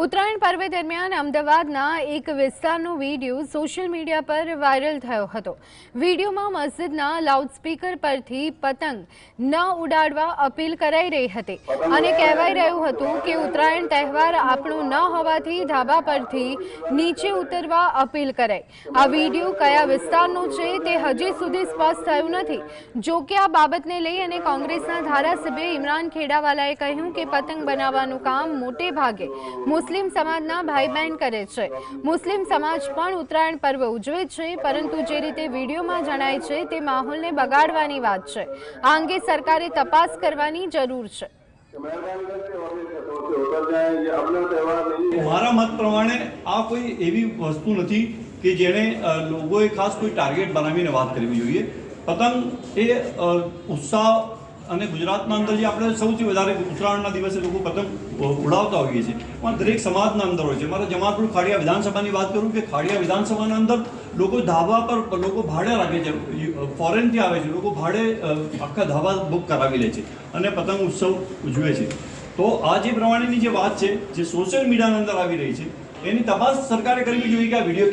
ઉત્તરાયણ પર્વ દરમિયાન અમદાવાદના એક વિસ્તારનો વિડીયો સોશિયલ મીડિયા પર વાયરલ થયો હતો। વિડીયોમાં મસ્જિદના લાઉડસ્પીકર પરથી પતંગ ન ઉડાડવા અપીલ કરાઈ રહી હતી અને કહેવાઈ રહ્યું હતું કે ઉત્તરાયણ તહેવાર આપણો ન હોવાથી ધાબા પરથી નીચે ઉતરવા અપીલ કરાઈ। આ વિડીયો કયા વિસ્તારનો છે તે હજી સુધી સ્પષ્ટ થયું નથી। જો કે આ બાબતને લઈ અને કોંગ્રેસના ધારાસભ્ય ઇમરાન ખેડાવાલાએ કહ્યું કે પતંગ બનાવવાનું કામ મોટે ભાગે મુસ્લિમ સમાજના ભાઈ બહેન કરે છે। મુસ્લિમ સમાજ પણ ઉત્તરાયણ પર્વ ઉજવે છે, પરંતુ જે રીતે વિડીયોમાં જણાય છે તે માહોલને બગાડવાની વાત છે। આ અંગે સરકારે તપાસ કરવાની જરૂર છે। મારા મત પ્રમાણે આ કોઈ એવી વસ્તુ નથી કે જેને લોકોએ ખાસ કોઈ ટાર્ગેટ બનાવીને વાત કરવી જોઈએ। પતંગ એ ઉત્સાહ અને ગુજરાતના અંદર જે આપણે સૌથી વધારે ઉત્તરાયણના દિવસે લોકો પતંગ ઉડાવતા હોઈએ છીએ, પણ દરેક સમાજના અંદર હોય છે। મારા જમાલપુર ખાડિયા વિધાનસભાની વાત કરું કે ખાડિયા વિધાનસભાના અંદર લોકો ધાબા પર લોકો ભાડે રાખે છે, ફોરેનથી આવે છે, લોકો ભાડે આખા ધાબા બુક કરાવી લે છે અને પતંગ ઉત્સવ ઉજવે છે। તો આ જે પ્રમાણેની જે વાત છે, જે સોશિયલ મીડિયાના અંદર આવી રહી છે, એની તપાસ સરકારે કરવી જોઈએ કે આ વિડીયો